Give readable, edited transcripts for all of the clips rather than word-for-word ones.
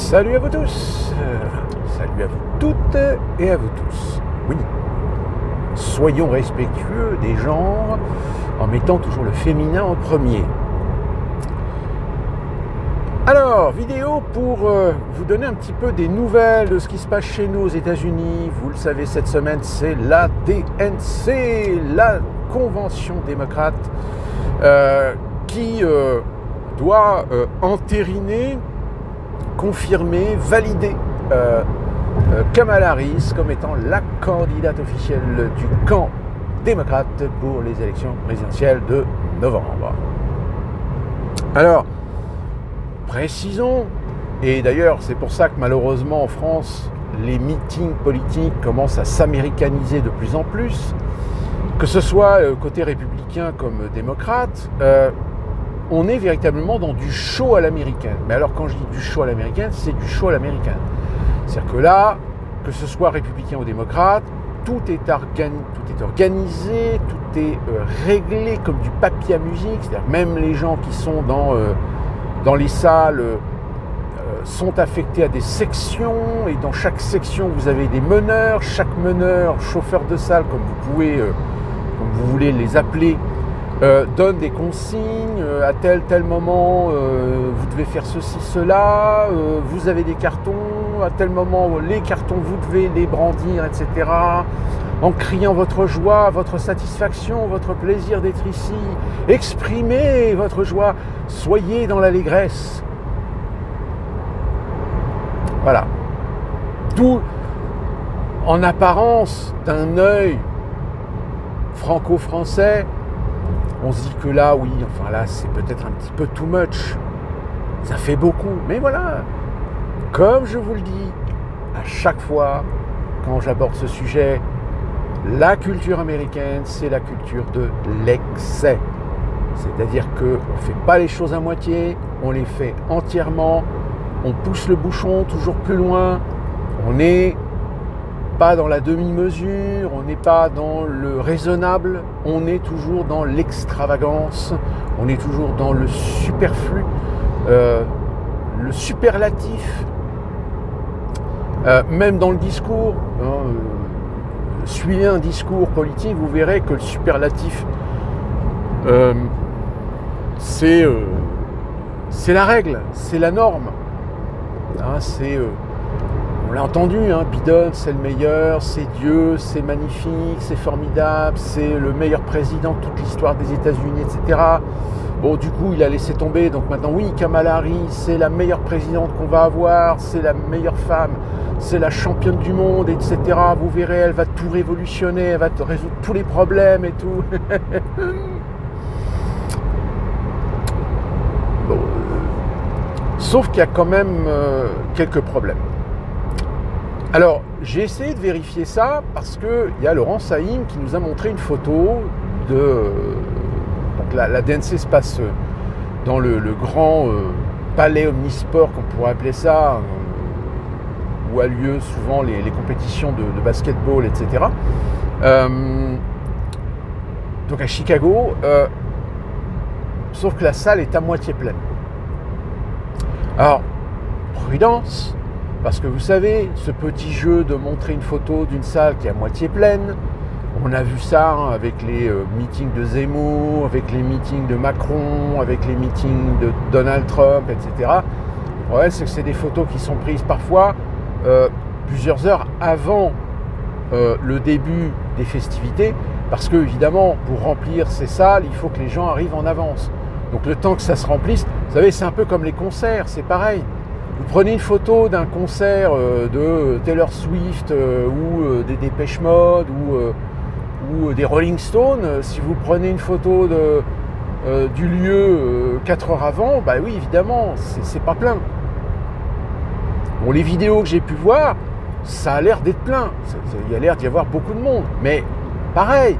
Salut à vous tous, salut à vous toutes et à vous tous. Oui, soyons respectueux des genres en mettant toujours le féminin en premier. Alors, vidéo pour vous donner un petit peu des nouvelles de ce qui se passe chez nous aux États-Unis. Vous le savez, cette semaine, c'est la DNC, la Convention démocrate, qui doit entériner, confirmer, valider Kamala Harris comme étant la candidate officielle du camp démocrate pour les élections présidentielles de novembre. Alors, précisons, et d'ailleurs c'est pour ça que malheureusement en France, les meetings politiques commencent à s'américaniser de plus en plus, que ce soit côté républicain comme démocrate, on est véritablement dans du show à l'américaine. Mais alors quand je dis du show à l'américaine, c'est du show à l'américaine. C'est-à-dire que là, que ce soit républicain ou démocrate, tout est organisé, tout est réglé comme du papier à musique. C'est-à-dire même les gens qui sont dans les salles sont affectés à des sections, et dans chaque section vous avez des meneurs. Chaque meneur, chauffeur de salle, comme vous voulez les appeler, donne des consignes, à tel moment vous devez faire ceci, cela, vous avez des cartons, à tel moment les cartons vous devez les brandir, etc. En criant votre joie, votre satisfaction, votre plaisir d'être ici, exprimez votre joie, soyez dans l'allégresse. Voilà. Tout en apparence d'un œil franco-français. On se dit que là, oui, enfin là, c'est peut-être un petit peu too much. Ça fait beaucoup. Mais voilà, comme je vous le dis, à chaque fois, quand j'aborde ce sujet, la culture américaine, c'est la culture de l'excès. C'est-à-dire qu'on ne fait pas les choses à moitié, on les fait entièrement, on pousse le bouchon toujours plus loin, on n'est pas dans la demi-mesure, on n'est pas dans le raisonnable, on est toujours dans l'extravagance, on est toujours dans le superflu, le superlatif, même dans le discours. Suivez un discours politique, vous verrez que le superlatif, c'est la règle, c'est la norme. On l'a entendu, Biden c'est le meilleur, c'est Dieu, c'est magnifique, c'est formidable, c'est le meilleur président de toute l'histoire des États-Unis, etc. Bon, du coup, il a laissé tomber, donc maintenant, oui, Kamala Harris, c'est la meilleure présidente qu'on va avoir, c'est la meilleure femme, c'est la championne du monde, etc. Vous verrez, elle va tout révolutionner, elle va résoudre tous les problèmes et tout. Bon, sauf qu'il y a quand même quelques problèmes. Alors, j'ai essayé de vérifier ça parce qu'il y a Laurent Saïm qui nous a montré une photo de... Donc la DNC se passe dans le grand palais omnisport, qu'on pourrait appeler ça, où a lieu souvent les compétitions de basketball, etc. Donc à Chicago, sauf que la salle est à moitié pleine. Alors, prudence, parce que vous savez, ce petit jeu de montrer une photo d'une salle qui est à moitié pleine, on a vu ça avec les meetings de Zemmour, avec les meetings de Macron, avec les meetings de Donald Trump, etc. Le problème, c'est que c'est des photos qui sont prises parfois plusieurs heures avant le début des festivités, parce que évidemment, pour remplir ces salles, il faut que les gens arrivent en avance. Donc le temps que ça se remplisse, vous savez, c'est un peu comme les concerts, c'est pareil. Vous prenez une photo d'un concert de Taylor Swift ou des Depeche Mode ou des Rolling Stones. Si vous prenez une photo du lieu 4 heures avant, bah oui, évidemment, c'est pas plein. Bon, les vidéos que j'ai pu voir, ça a l'air d'être plein. Il y a l'air d'y avoir beaucoup de monde. Mais pareil,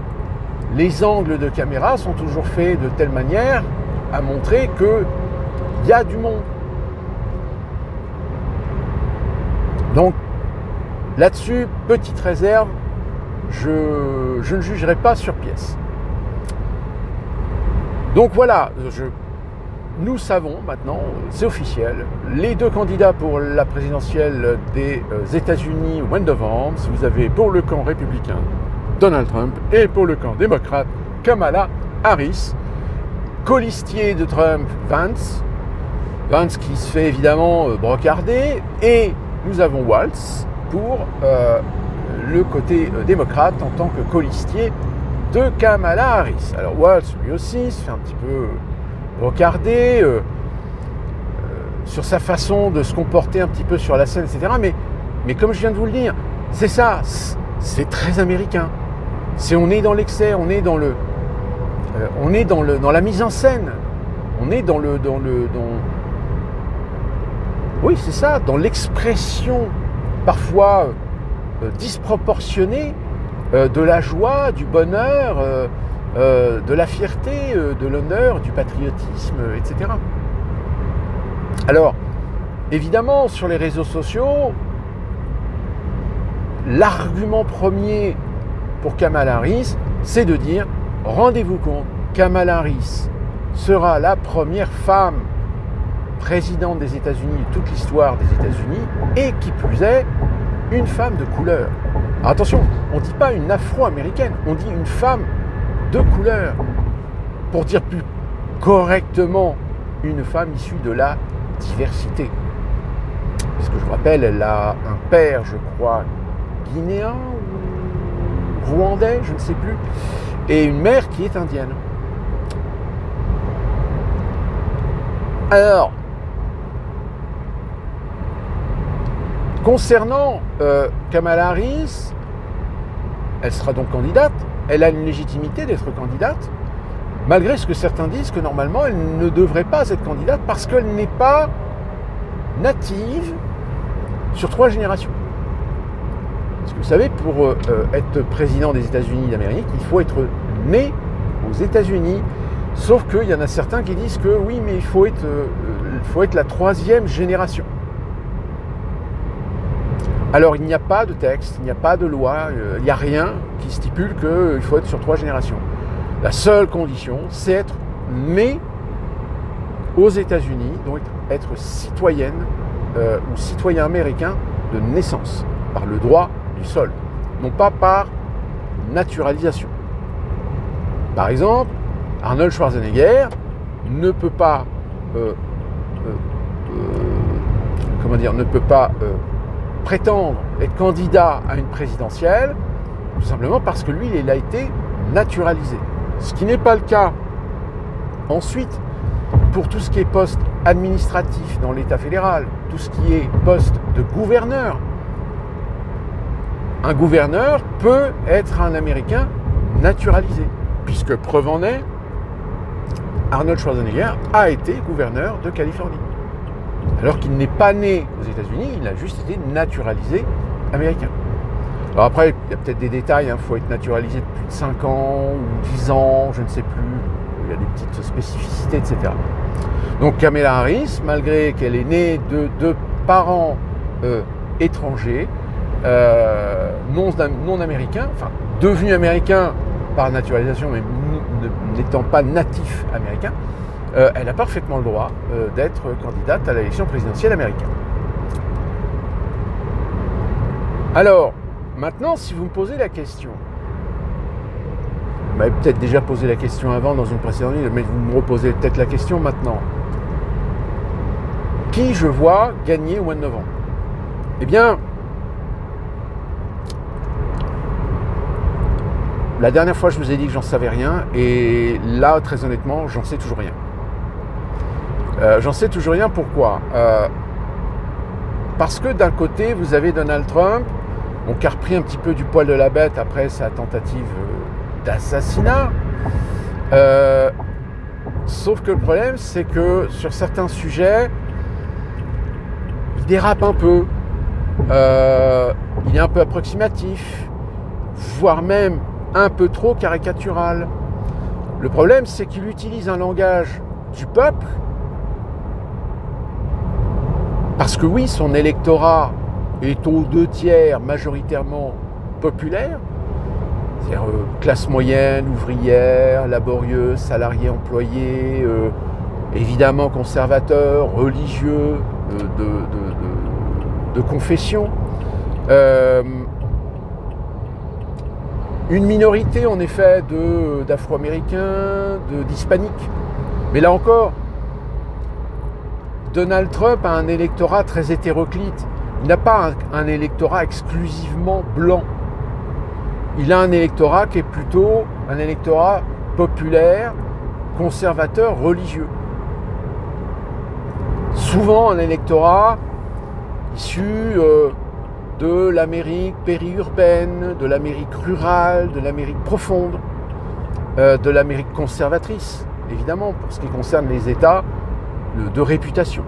les angles de caméra sont toujours faits de telle manière à montrer qu'il y a du monde. Donc, là-dessus, petite réserve, je ne jugerai pas sur pièce. Donc voilà, nous savons maintenant, c'est officiel, les deux candidats pour la présidentielle des États-Unis au mois de novembre, vous avez pour le camp républicain Donald Trump et pour le camp démocrate Kamala Harris, colistier de Trump Vance qui se fait évidemment brocarder, et nous avons Walz pour le côté démocrate en tant que colistier de Kamala Harris. Alors Walz lui aussi se fait un petit peu brocarder sur sa façon de se comporter un petit peu sur la scène, etc. Mais comme je viens de vous le dire, c'est ça, c'est très américain. On est dans l'excès, on est dans la mise en scène, on est oui, c'est ça, dans l'expression parfois disproportionnée de la joie, du bonheur, de la fierté, de l'honneur, du patriotisme, etc. Alors, évidemment, sur les réseaux sociaux, l'argument premier pour Kamala Harris, c'est de dire, rendez-vous compte, Kamala Harris sera la première femme présidente des États-Unis de toute l'histoire des États-Unis, et qui plus est, une femme de couleur. Alors attention, on ne dit pas une afro-américaine, on dit une femme de couleur. Pour dire plus correctement, une femme issue de la diversité. Parce que je vous rappelle, elle a un père, je crois, guinéen ou rwandais, je ne sais plus, et une mère qui est indienne. Alors, concernant Kamala Harris, elle sera donc candidate, elle a une légitimité d'être candidate, malgré ce que certains disent que normalement elle ne devrait pas être candidate parce qu'elle n'est pas native sur 3 générations. Parce que vous savez, pour être président des États-Unis d'Amérique, il faut être né aux États-Unis. Sauf qu'il y en a certains qui disent que oui, mais il faut être la 3e génération. Alors il n'y a pas de texte, il n'y a pas de loi, il n'y a rien qui stipule qu'il faut être sur 3 générations. La seule condition, c'est être né aux États-Unis, donc être citoyenne ou citoyen américain de naissance, par le droit du sol, non pas par naturalisation. Par exemple, Arnold Schwarzenegger ne peut pas prétendre être candidat à une présidentielle, tout simplement parce que lui, il a été naturalisé. Ce qui n'est pas le cas ensuite pour tout ce qui est poste administratif dans l'État fédéral, tout ce qui est poste de gouverneur. Un gouverneur peut être un Américain naturalisé, puisque preuve en est, Arnold Schwarzenegger a été gouverneur de Californie. Alors qu'il n'est pas né aux États-Unis, il a juste été naturalisé américain. Alors après, il y a peut-être des détails, il faut être naturalisé de plus de 5 ans ou 10 ans, je ne sais plus, il y a des petites spécificités, etc. Donc Kamala Harris, malgré qu'elle est née de 2 parents étrangers, non américains, enfin devenus américains par naturalisation, mais n'étant pas natifs américains, elle a parfaitement le droit d'être candidate à l'élection présidentielle américaine. Alors, maintenant, si vous me posez la question, vous m'avez peut-être déjà posé la question avant dans une précédente vidéo, mais vous me reposez peut-être la question maintenant. Qui je vois gagner au mois de novembre? Eh bien, la dernière fois, je vous ai dit que j'en savais rien, et là, très honnêtement, j'en sais toujours rien. J'en sais toujours rien, pourquoi parce que d'un côté, vous avez Donald Trump, qui a repris un petit peu du poil de la bête après sa tentative d'assassinat. Sauf que le problème, c'est que sur certains sujets, il dérape un peu. Il est un peu approximatif, voire même un peu trop caricatural. Le problème, c'est qu'il utilise un langage du peuple, parce que oui, son électorat est aux 2/3 majoritairement populaire, c'est-à-dire classe moyenne, ouvrière, laborieuse, salarié, employé, évidemment conservateurs, religieux, de confession. Une minorité en effet d'Afro-Américains, d'Hispaniques. Mais là encore, Donald Trump a un électorat très hétéroclite. Il n'a pas un électorat exclusivement blanc. Il a un électorat qui est plutôt un électorat populaire, conservateur, religieux. Souvent un électorat issu de l'Amérique périurbaine, de l'Amérique rurale, de l'Amérique profonde, de l'Amérique conservatrice, évidemment, pour ce qui concerne les États de réputation.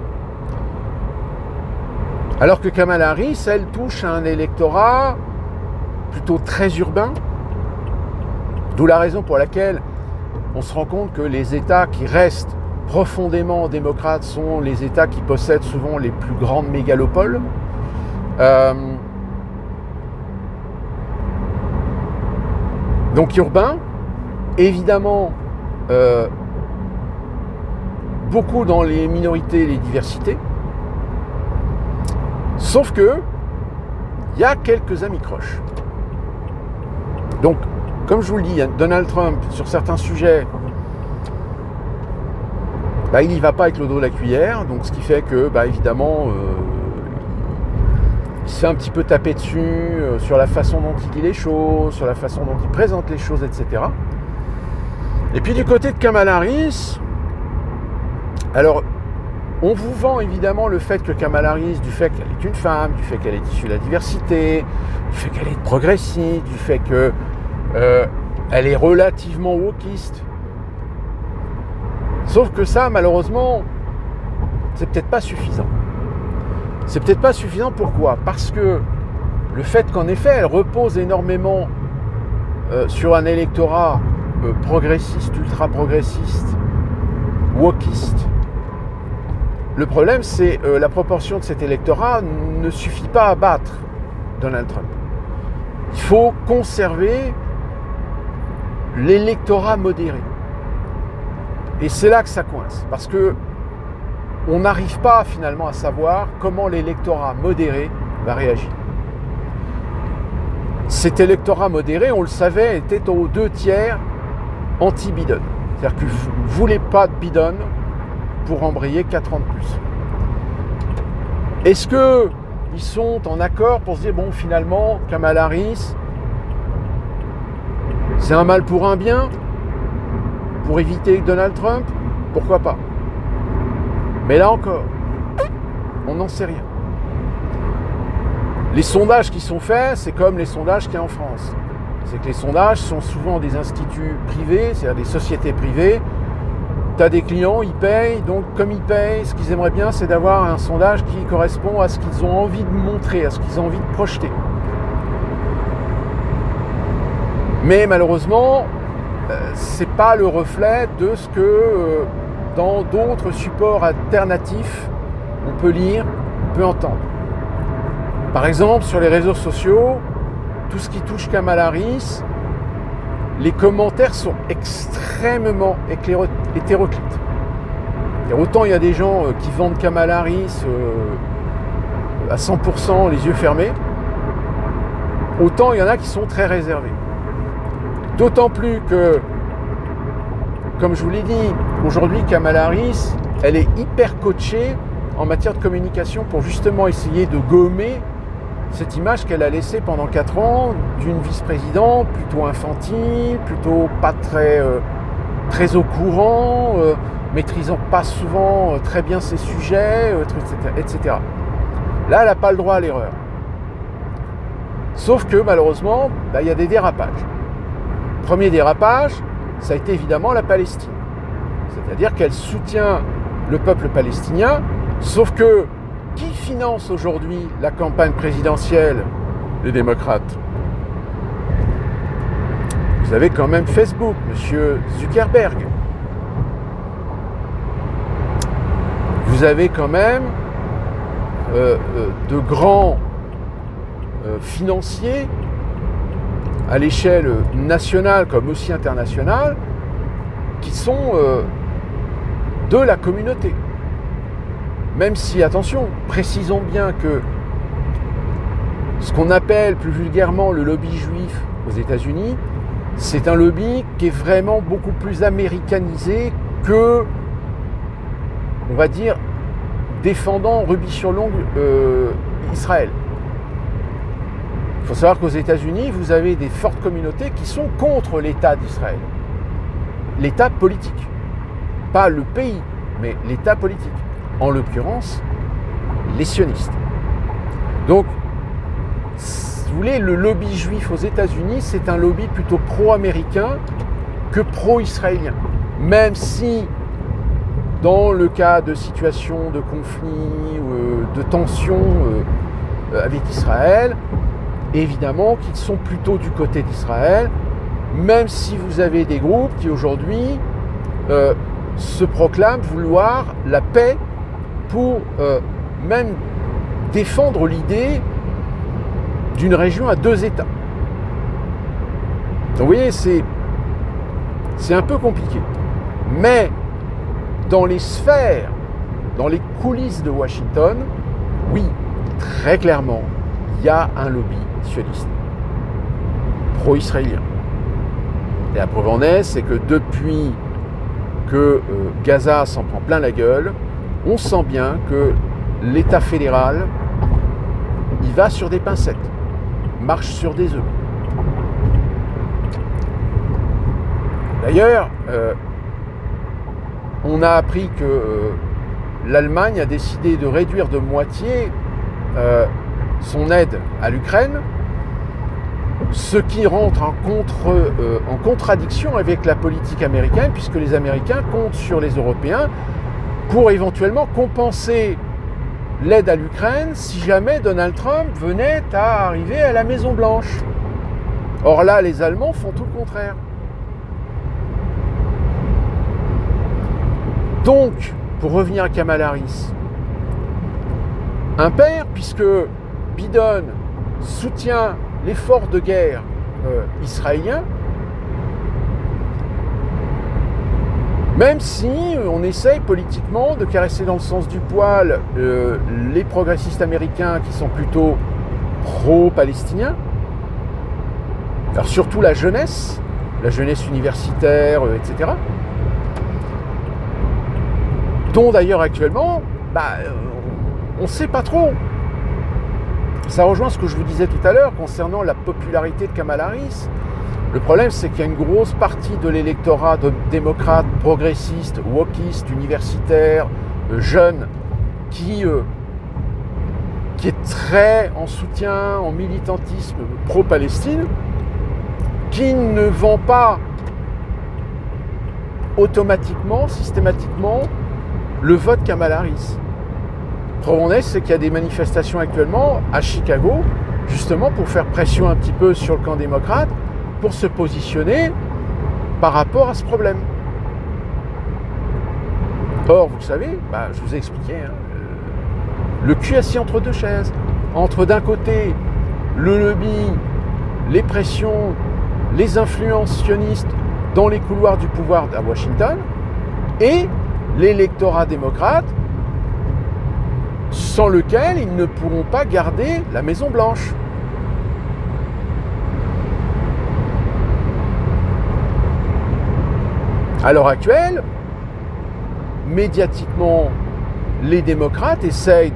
Alors que Kamala Harris, elle touche à un électorat plutôt très urbain, d'où la raison pour laquelle on se rend compte que les États qui restent profondément démocrates sont les États qui possèdent souvent les plus grandes mégalopoles. Donc urbain, évidemment, beaucoup dans les minorités et les diversités, sauf que il y a quelques amis-croches. Donc, comme je vous le dis, Donald Trump, sur certains sujets, il n'y va pas avec le dos de la cuillère, donc ce qui fait que, évidemment, il se fait un petit peu taper dessus sur la façon dont il dit les choses, sur la façon dont il présente les choses, etc. Et puis du côté de Kamala Harris, alors, on vous vend évidemment le fait que Kamala Harris, du fait qu'elle est une femme, du fait qu'elle est issue de la diversité, du fait qu'elle est progressiste, du fait qu'elle est relativement wokiste. Sauf que ça, malheureusement, c'est peut-être pas suffisant. C'est peut-être pas suffisant, pourquoi ? Parce que le fait qu'en effet, elle repose énormément sur un électorat progressiste, ultra-progressiste, wokiste. Le problème, c'est la proportion de cet électorat ne suffit pas à battre Donald Trump. Il faut conserver l'électorat modéré. Et c'est là que ça coince, parce que on n'arrive pas finalement à savoir comment l'électorat modéré va réagir. Cet électorat modéré, on le savait, était aux 2/3 anti-Biden. C'est-à-dire qu'il ne voulait pas de Biden pour embrayer 4 ans de plus. Est-ce qu'ils sont en accord pour se dire, bon, finalement, Kamala Harris, c'est un mal pour un bien, pour éviter Donald Trump? Pourquoi pas? Mais là encore, on n'en sait rien. Les sondages qui sont faits, c'est comme les sondages qu'il y a en France. C'est que les sondages sont souvent des instituts privés, c'est-à-dire des sociétés privées. Tu as des clients, ils payent, donc comme ils payent, ce qu'ils aimeraient bien, c'est d'avoir un sondage qui correspond à ce qu'ils ont envie de montrer, à ce qu'ils ont envie de projeter. Mais malheureusement, c'est pas le reflet de ce que dans d'autres supports alternatifs on peut lire, on peut entendre. Par exemple, sur les réseaux sociaux, tout ce qui touche Kamala Harris, les commentaires sont extrêmement hétéroclites. Et autant il y a des gens qui vendent Kamala Harris à 100% les yeux fermés, autant il y en a qui sont très réservés. D'autant plus que, comme je vous l'ai dit, aujourd'hui Kamala Harris, elle est hyper coachée en matière de communication pour justement essayer de gommer cette image qu'elle a laissée pendant 4 ans d'une vice-présidente plutôt infantile, plutôt pas très au courant, maîtrisant pas souvent très bien ses sujets, etc. Là, elle n'a pas le droit à l'erreur. Sauf que malheureusement, il y a des dérapages. Premier dérapage, ça a été évidemment la Palestine. C'est-à-dire qu'elle soutient le peuple palestinien, sauf que qui finance aujourd'hui la campagne présidentielle des démocrates? Vous avez quand même Facebook, M. Zuckerberg. Vous avez quand même de grands financiers à l'échelle nationale comme aussi internationale qui sont de la communauté. Même si, attention, précisons bien que ce qu'on appelle plus vulgairement le lobby juif aux États-Unis, c'est un lobby qui est vraiment beaucoup plus américanisé que, on va dire, défendant rubis sur l'ongle Israël. Il faut savoir qu'aux États-Unis, vous avez des fortes communautés qui sont contre l'État d'Israël. L'État politique. Pas le pays, mais l'État politique. En l'occurrence, les sionistes. Donc, si vous voulez, le lobby juif aux États-Unis, c'est un lobby plutôt pro-américain que pro-israélien. Même si, dans le cas de situations de conflit, de tensions avec Israël, évidemment qu'ils sont plutôt du côté d'Israël, même si vous avez des groupes qui aujourd'hui se proclament vouloir la paix pour même défendre l'idée d'une région à 2 États. Donc vous voyez, c'est un peu compliqué. Mais dans les sphères, dans les coulisses de Washington, oui, très clairement, il y a un lobby sioniste, pro-israélien. Et la preuve en est, c'est que depuis que Gaza s'en prend plein la gueule, on sent bien que l'État fédéral, il va sur des pincettes, marche sur des œufs. D'ailleurs, on a appris que l'Allemagne a décidé de réduire de moitié son aide à l'Ukraine, ce qui rentre en contradiction avec la politique américaine, puisque les Américains comptent sur les Européens pour éventuellement compenser l'aide à l'Ukraine si jamais Donald Trump venait à arriver à la Maison-Blanche. Or là, les Allemands font tout le contraire. Donc, pour revenir à Kamala Harris, impair, puisque Biden soutient l'effort de guerre israélien, même si on essaye politiquement de caresser dans le sens du poil les progressistes américains qui sont plutôt pro-palestiniens, alors surtout la jeunesse universitaire, etc., dont d'ailleurs actuellement, on ne sait pas trop. Ça rejoint ce que je vous disais tout à l'heure concernant la popularité de Kamala Harris. Le problème, c'est qu'il y a une grosse partie de l'électorat démocrate, progressiste, wokiste, universitaire, jeune, qui est très en soutien, en militantisme pro-Palestine, qui ne vend pas automatiquement, systématiquement, le vote Kamala Harris. Preuve en est, c'est qu'il y a des manifestations actuellement à Chicago, justement pour faire pression un petit peu sur le camp démocrate, pour se positionner par rapport à ce problème. Or, vous le savez, je vous ai expliqué, le cul assis entre deux chaises. Entre d'un côté, le lobby, les pressions, les influences sionistes dans les couloirs du pouvoir à Washington, et l'électorat démocrate, sans lequel ils ne pourront pas garder la Maison-Blanche. À l'heure actuelle, médiatiquement, les démocrates essayent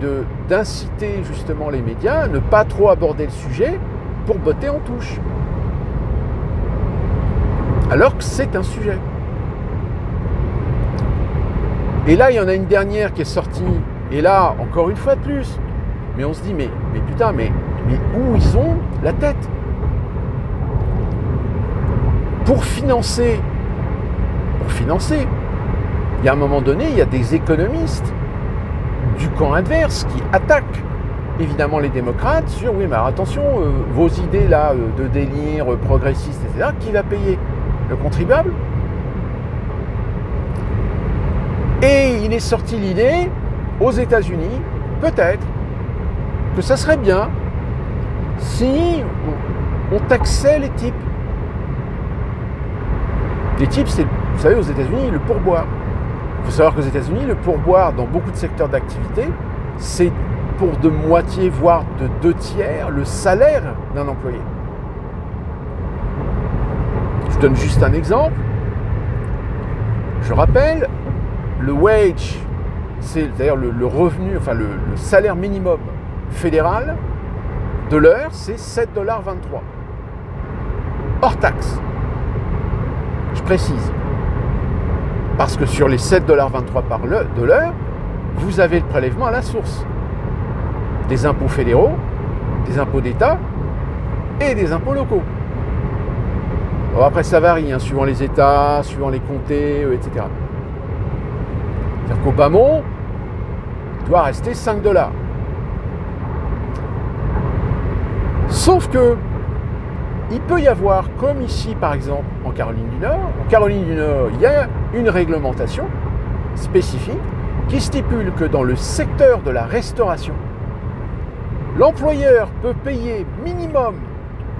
d'inciter justement les médias à ne pas trop aborder le sujet pour botter en touche. Alors que c'est un sujet. Et là, il y en a une dernière qui est sortie. Et là, encore une fois de plus. Mais on se dit, mais putain, mais où ils ont la tête? Pour financer, il y a un moment donné, il y a des économistes du camp adverse qui attaquent évidemment les démocrates sur, oui, mais alors attention, vos idées là de délire progressiste, etc., qui va payer? Le contribuable? Et il est sorti l'idée, aux États-Unis, peut-être, que ça serait bien si on taxait les types. Les types, c'est, vous savez, aux États-Unis, le pourboire. Il faut savoir qu'aux États-Unis, le pourboire dans beaucoup de secteurs d'activité, c'est pour de moitié, voire de 2/3, le salaire d'un employé. Je donne juste un exemple. Je rappelle, le wage, c'est d'ailleurs le revenu, enfin le salaire minimum fédéral de l'heure, c'est 7,23 $. Hors taxe. Je précise. Parce que sur les 7,23 $ de l'heure, vous avez le prélèvement à la source. Des impôts fédéraux, des impôts d'État et des impôts locaux. Alors après, ça varie, suivant les États, suivant les comtés, etc. C'est-à-dire qu'au bas-mont, il doit rester 5 $. Sauf que, il peut y avoir, comme ici par exemple en Caroline du Nord, il y a une réglementation spécifique qui stipule que dans le secteur de la restauration, l'employeur peut payer minimum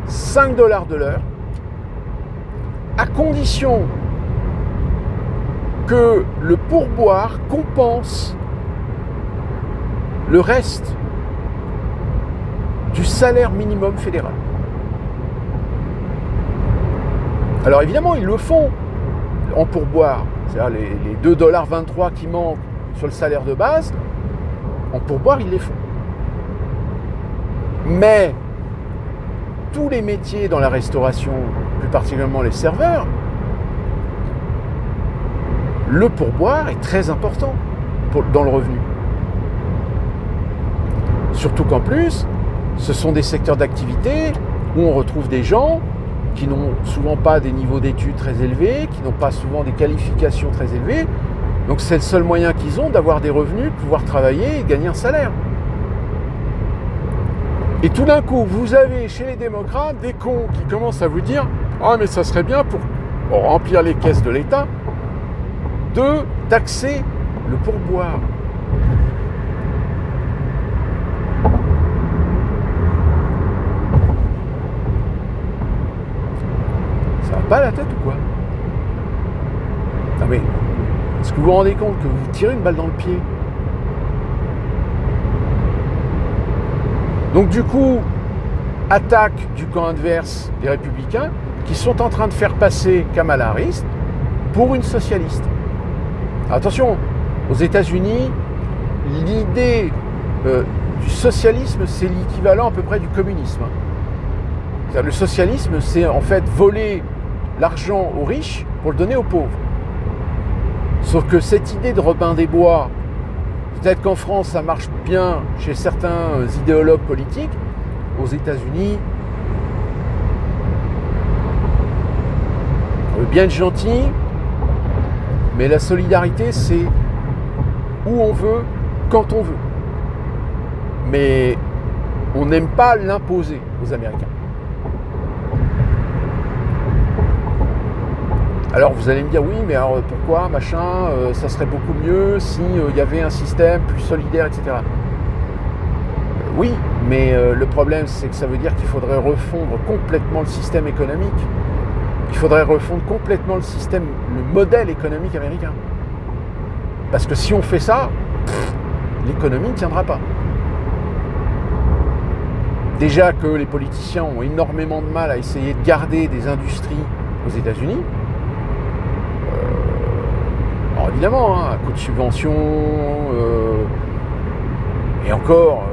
5 $ de l'heure, à condition que le pourboire compense le reste du salaire minimum fédéral. Alors évidemment, ils le font en pourboire, c'est-à-dire les 2,23 $ qui manquent sur le salaire de base, en pourboire, ils les font. Mais tous les métiers dans la restauration, plus particulièrement les serveurs, le pourboire est très important dans le revenu. Surtout qu'en plus, ce sont des secteurs d'activité où on retrouve des gens qui n'ont souvent pas des niveaux d'études très élevés, qui n'ont pas souvent des qualifications très élevées. Donc c'est le seul moyen qu'ils ont d'avoir des revenus, de pouvoir travailler et gagner un salaire. Et tout d'un coup, vous avez chez les démocrates des cons qui commencent à vous dire « Ah mais ça serait bien pour remplir les caisses de l'État de taxer le pourboire ». Ça va pas la tête ou quoi? Non mais, est-ce que vous vous rendez compte que vous tirez une balle dans le pied? Donc du coup, attaque du camp adverse des Républicains qui sont en train de faire passer Kamala Harris pour une socialiste. Alors, attention, aux États-Unis, l'idée du socialisme, c'est l'équivalent à peu près du communisme. C'est-à-dire, le socialisme, c'est en fait voler l'argent aux riches pour le donner aux pauvres. Sauf que cette idée de Robin des Bois, peut-être qu'en France, ça marche bien chez certains idéologues politiques. Aux États-Unis, on veut bien être gentil, mais la solidarité, c'est où on veut, quand on veut. Mais on n'aime pas l'imposer aux Américains. Alors vous allez me dire, oui, mais alors pourquoi, machin, ça serait beaucoup mieux s'il y avait un système plus solidaire, etc. Oui, mais le problème, c'est que ça veut dire qu'il faudrait refondre complètement le système économique. Il faudrait refondre complètement le modèle économique américain. Parce que si on fait ça, l'économie ne tiendra pas. Déjà que les politiciens ont énormément de mal à essayer de garder des industries aux États-Unis. Alors évidemment, à coup de subventions, et encore,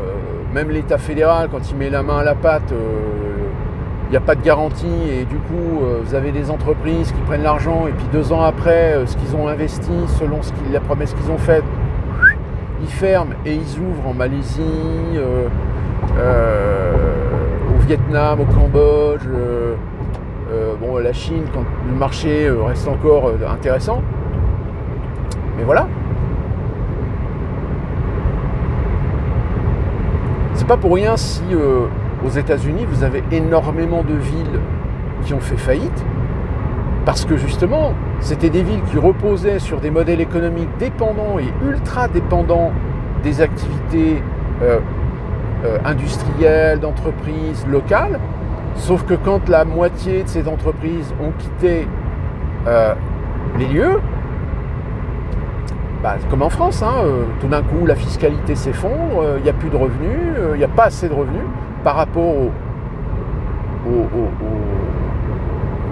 même l'État fédéral, quand il met la main à la pâte, il n'y a pas de garantie, et du coup, vous avez des entreprises qui prennent l'argent, et puis 2 ans après, ce qu'ils ont investi, selon la promesse qu'ils ont faite, ils ferment et ils ouvrent en Malaisie, au Vietnam, au Cambodge, la Chine, quand le marché reste encore intéressant. Mais voilà. C'est pas pour rien si aux États-Unis vous avez énormément de villes qui ont fait faillite, parce que justement c'était des villes qui reposaient sur des modèles économiques dépendants et ultra dépendants des activités industrielles, d'entreprises locales, sauf que quand la moitié de ces entreprises ont quitté les lieux, comme en France, hein, tout d'un coup la fiscalité s'effondre, il n'y a plus de revenus, il n'y a pas assez de revenus par rapport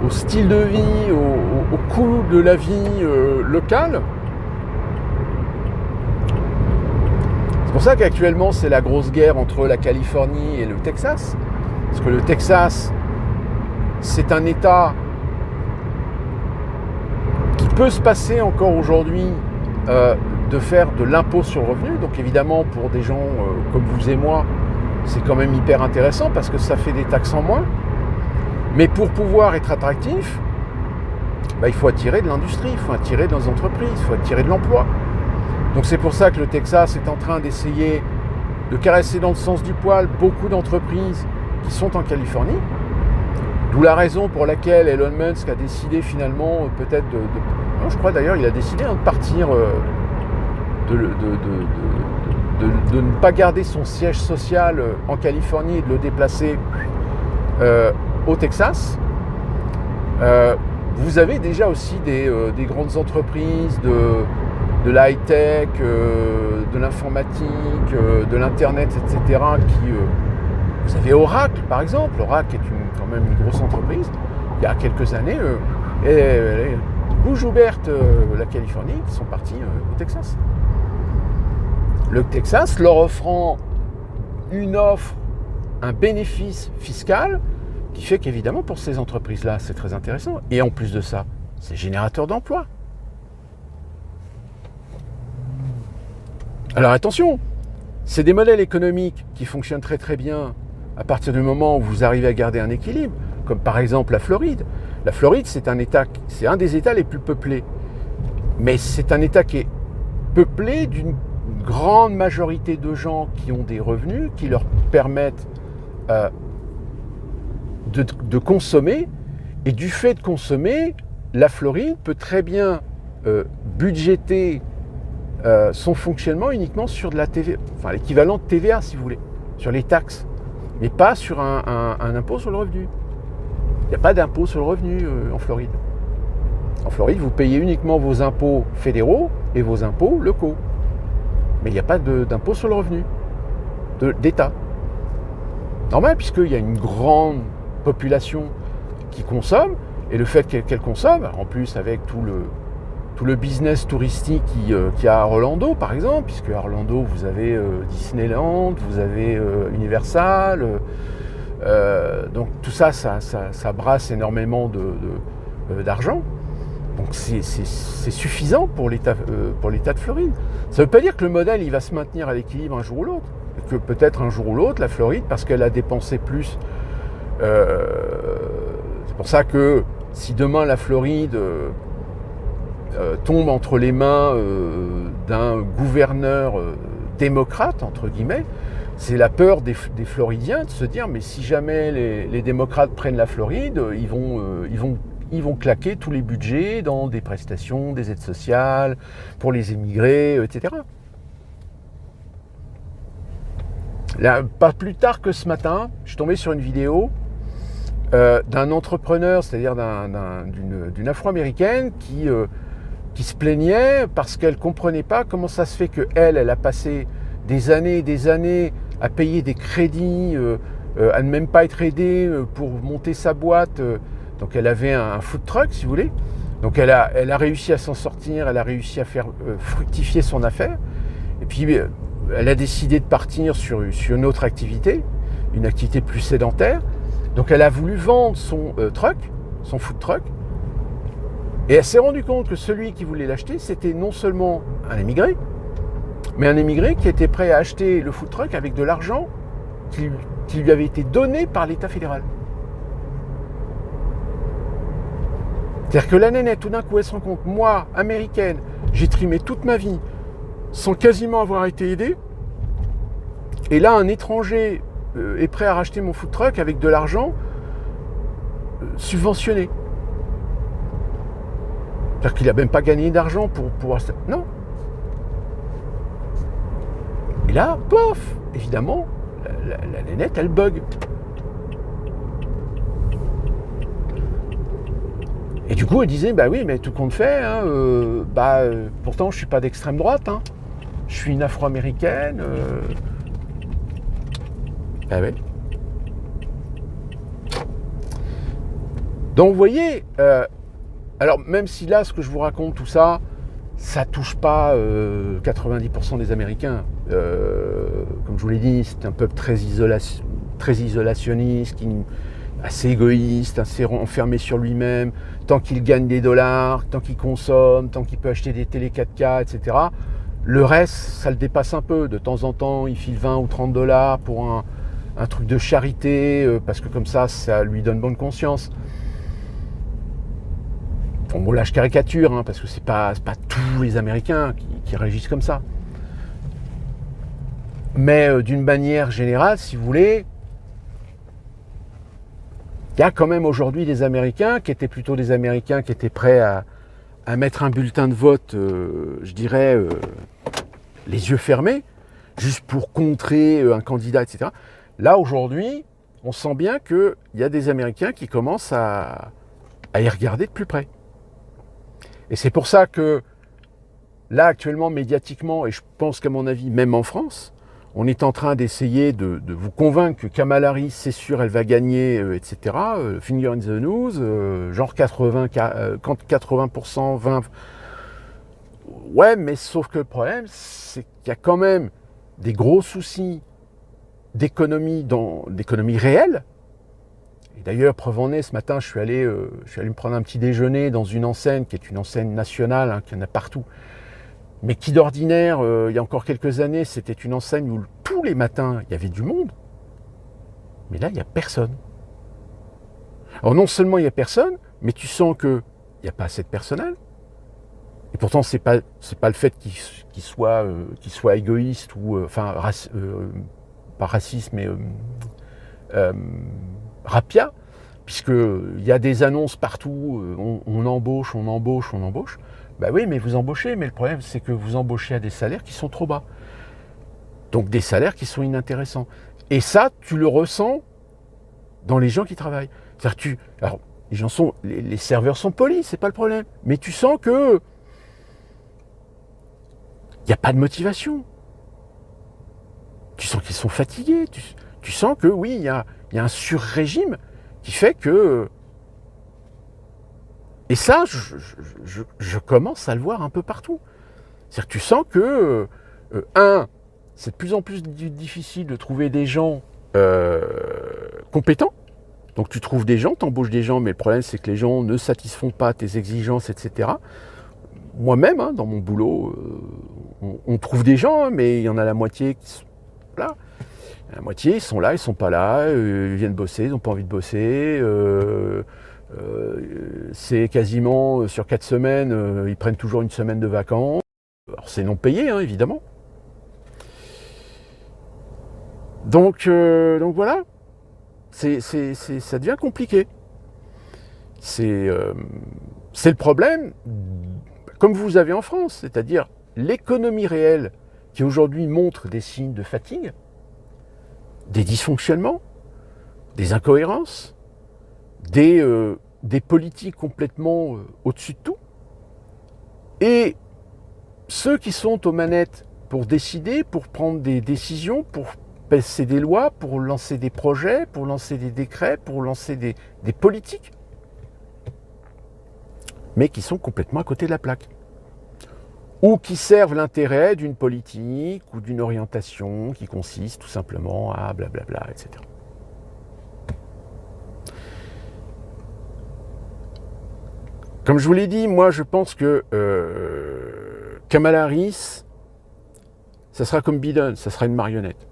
au style de vie, au coût de la vie locale. C'est pour ça qu'actuellement c'est la grosse guerre entre la Californie et le Texas. Parce que le Texas, c'est un État qui peut se passer encore aujourd'hui de faire de l'impôt sur le revenu. Donc évidemment pour des gens comme vous et moi, c'est quand même hyper intéressant parce que ça fait des taxes en moins. Mais pour pouvoir être attractif, il faut attirer de l'industrie, il faut attirer des entreprises, il faut attirer de l'emploi. Donc c'est pour ça que le Texas est en train d'essayer de caresser dans le sens du poil beaucoup d'entreprises qui sont en Californie. D'où la raison pour laquelle Elon Musk a décidé finalement peut-être non, je crois d'ailleurs il a décidé de partir, de ne pas garder son siège social en Californie et de le déplacer au Texas. Vous avez déjà aussi des grandes entreprises de la high-tech, de l'informatique, de l'internet, etc. Vous avez Oracle par exemple. Oracle est quand même une grosse entreprise. Il y a quelques années, bouge ouverte la Californie, qui sont partis au Texas. Le Texas leur offrant une offre, un bénéfice fiscal qui fait qu'évidemment pour ces entreprises-là, c'est très intéressant. Et en plus de ça, c'est générateur d'emplois. Alors attention, c'est des modèles économiques qui fonctionnent très très bien à partir du moment où vous arrivez à garder un équilibre, comme par exemple la Floride. La Floride, c'est un des États les plus peuplés. Mais c'est un État qui est peuplé d'une grande majorité de gens qui ont des revenus, qui leur permettent de consommer. Et du fait de consommer, la Floride peut très bien budgéter son fonctionnement uniquement sur de la TVA, enfin l'équivalent de TVA si vous voulez, sur les taxes, mais pas sur un impôt sur le revenu. Il n'y a pas d'impôt sur le revenu en Floride. En Floride, vous payez uniquement vos impôts fédéraux et vos impôts locaux. Mais il n'y a pas d'impôt sur le revenu d'État. Normal, puisqu'il y a une grande population qui consomme, et le fait qu'elle consomme, en plus avec tout le business touristique qu'il y a à Orlando, par exemple, puisque à Orlando, vous avez Disneyland, vous avez Universal, donc tout ça brasse énormément d'argent. Donc c'est suffisant pour l'État de Floride. Ça ne veut pas dire que le modèle il va se maintenir à l'équilibre un jour ou l'autre. Et que peut-être un jour ou l'autre, la Floride, parce qu'elle a dépensé plus, c'est pour ça que si demain la Floride tombe entre les mains d'un gouverneur démocrate, entre guillemets, c'est la peur des Floridiens de se dire mais si jamais les démocrates prennent la Floride, ils vont claquer tous les budgets dans des prestations, des aides sociales, pour les émigrés, etc. Là, pas plus tard que ce matin, je suis tombé sur une vidéo d'un entrepreneur, c'est-à-dire d'une afro-américaine qui se plaignait parce qu'elle ne comprenait pas comment ça se fait qu'elle a passé des années et des années à payer des crédits, à ne même pas être aidée pour monter sa boîte. Donc elle avait un food truck, si vous voulez. Donc elle a réussi à s'en sortir, elle a réussi à faire fructifier son affaire. Et puis elle a décidé de partir sur une autre activité, une activité plus sédentaire. Donc elle a voulu vendre son food truck. Et elle s'est rendue compte que celui qui voulait l'acheter, c'était non seulement un émigré, mais un émigré qui était prêt à acheter le food truck avec de l'argent qui lui avait été donné par l'État fédéral. C'est-à-dire que la nénette, tout d'un coup, elle se rend compte, moi, américaine, j'ai trimé toute ma vie sans quasiment avoir été aidé. Et là, un étranger est prêt à racheter mon food truck avec de l'argent subventionné. C'est-à-dire qu'il n'a même pas gagné d'argent pour pouvoir... Non. Et là, pof, évidemment, la nénette, elle bug. Et du coup, elle disait, bah oui, mais tout compte fait, hein, pourtant je suis pas d'extrême droite, hein. Je suis une afro-américaine. Ah ouais. Donc vous voyez, alors même si là, ce que je vous raconte, tout ça, ça touche pas 90% des Américains. Comme je vous l'ai dit, c'est un peuple très isolationniste, assez égoïste, assez enfermé sur lui-même. Tant qu'il gagne des dollars, tant qu'il consomme, tant qu'il peut acheter des télé 4K, etc. Le reste, ça le dépasse un peu. De temps en temps, il file 20 ou 30 dollars pour un truc de charité, parce que comme ça lui donne bonne conscience. Bon, là, je caricature, hein, parce que c'est pas tous les Américains qui réagissent comme ça. Mais d'une manière générale, si vous voulez, il y a quand même aujourd'hui des Américains qui étaient plutôt des Américains qui étaient prêts à mettre un bulletin de vote, je dirais, les yeux fermés, juste pour contrer un candidat, etc. Là, aujourd'hui, on sent bien qu'il y a des Américains qui commencent à y regarder de plus près. Et c'est pour ça que là, actuellement, médiatiquement, et je pense qu'à mon avis, même en France, on est en train d'essayer de vous convaincre que Kamala Harris, c'est sûr, elle va gagner, etc. Finger in the news, genre 80%, 20%. Ouais, mais sauf que le problème, c'est qu'il y a quand même des gros soucis d'économie réelle. Et d'ailleurs, preuve en est, ce matin, je suis allé me prendre un petit déjeuner dans une enseigne qui est une enseigne nationale, hein, qu'il y en a partout. Mais qui d'ordinaire, il y a encore quelques années, c'était une enseigne où tous les matins, il y avait du monde. Mais là, il n'y a personne. Alors non seulement il n'y a personne, mais tu sens qu'il n'y a pas assez de personnel. Et pourtant, c'est pas le fait qu'il soit égoïste ou pas raciste, mais rapia, puisqu'il y a des annonces partout, on embauche. Bah oui, mais vous embauchez, mais le problème, c'est que vous embauchez à des salaires qui sont trop bas. Donc des salaires qui sont inintéressants. Et ça, tu le ressens dans les gens qui travaillent. Alors, les serveurs sont polis, c'est pas le problème. Mais tu sens que il n'y a pas de motivation. Tu sens qu'ils sont fatigués. Tu sens que oui, il y a un sur-régime qui fait que... Et ça, je commence à le voir un peu partout. C'est-à-dire que tu sens que, c'est de plus en plus difficile de trouver des gens compétents. Donc tu trouves des gens, tu embauches des gens, mais le problème c'est que les gens ne satisfont pas tes exigences, etc. Moi-même, hein, dans mon boulot, on trouve des gens, hein, mais il y en a la moitié qui sont là. La moitié, ils sont là, ils sont pas là, ils viennent bosser, ils n'ont pas envie de bosser. C'est quasiment sur 4 semaines, ils prennent toujours une semaine de vacances. Alors c'est non payé, hein, évidemment. Donc voilà, ça devient compliqué. C'est le problème, comme vous avez en France, c'est-à-dire l'économie réelle qui aujourd'hui montre des signes de fatigue, des dysfonctionnements, des incohérences, des politiques complètement au-dessus de tout. Et ceux qui sont aux manettes pour décider, pour prendre des décisions, pour passer des lois, pour lancer des projets, pour lancer des décrets, pour lancer des politiques, mais qui sont complètement à côté de la plaque. Ou qui servent l'intérêt d'une politique ou d'une orientation qui consiste tout simplement à blablabla, etc. Comme je vous l'ai dit, moi je pense que Kamala Harris, ça sera comme Biden, ça sera une marionnette.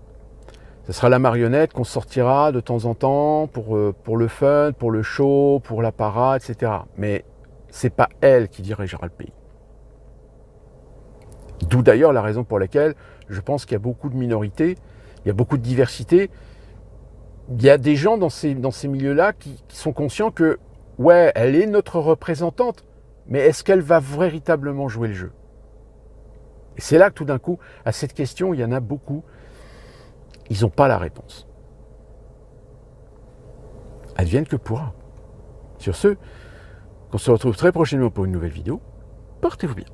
Ça sera la marionnette qu'on sortira de temps en temps pour le fun, pour le show, pour la parade, etc. Mais c'est pas elle qui dirigera le pays. D'où d'ailleurs la raison pour laquelle je pense qu'il y a beaucoup de minorités, il y a beaucoup de diversité. Il y a des gens dans ces milieux-là qui sont conscients que, ouais, elle est notre représentante, mais est-ce qu'elle va véritablement jouer le jeu? Et c'est là que tout d'un coup, à cette question, il y en a beaucoup, ils n'ont pas la réponse. Advienne que pourra. Sur ce, On se retrouve très prochainement pour une nouvelle vidéo. Portez-vous bien.